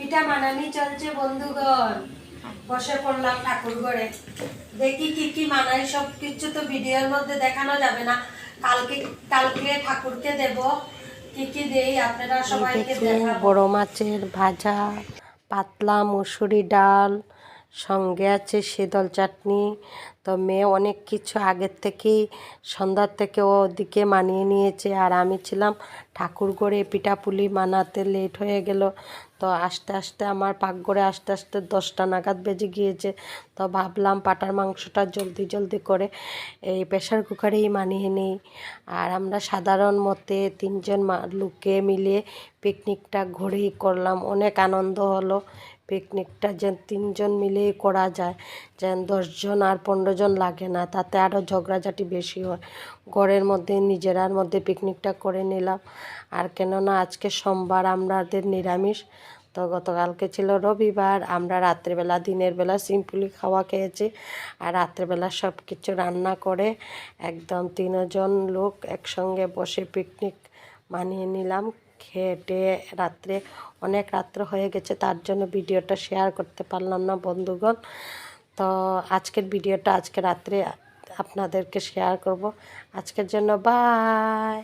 পিঠা বানানি চলছে বন্ধুগণ। বসে পড়লাম ঠাকুর ঘরে, দেখি কি কি মানাই। সব কিছু তো ভিডিওর মধ্যে দেখানো যাবে না। কালকে কালকে ঠাকুরকে দেব, কি কি দেই আপনারা সবাইকে দেখাবো। বড় মাছের ভাজা, পাতলা মুসুরি ডাল, সঙ্গে আছে শীতল চাটনি। তো মেয়ে অনেক কিছু আগের থেকেই সন্ধ্যার থেকে ওদিকে মানিয়ে নিয়েছে, আর আমি ছিলাম ঠাকুর ঘরে। পিঠাপুলি বানাতে লেট হয়ে গেল। তো আস্তে আস্তে আমার পাকঘরে আসতে আসতে 10টা নাগাদ বেজে গিয়েছে। তো ভাবলাম পাটার মাংসটা জলদি জলদি করে এই প্রেশার কুকারেই মানিয়ে নিই। আর আমরা সাধারণ মতে 3জন লোকে মিলে পিকনিকটা ঘরেই করলাম। অনেক আনন্দ হলো। পিকনিকটা যেন 3জন মিলেই করা যায়, যেন 10জন আর 15জন লাগে না, তাতে আরও ঝগড়াঝাটি বেশি হয়। ঘরের মধ্যে নিজেরার মধ্যে পিকনিকটা করে নিলাম। আর কেননা আজকে সোমবার আমাদের নিরামিষ। তো গতকালকে ছিল রবিবার। আমরা রাত্রেবেলা দিনের বেলা সিম্পলি খাওয়া খেয়েছি, আর রাত্রেবেলা সব কিছু রান্না করে একদম 3জন লোক একসঙ্গে বসে পিকনিক মানিয়ে নিলাম। খেটে রাত্রে অনেক রাত্র হয়ে গেছে, তার জন্য ভিডিওটা শেয়ার করতে পারলাম না বন্ধুগণ। তো আজকের ভিডিওটা আজকে রাত্রে আপনাদেরকে শেয়ার করব। আজকের জন্য বাই।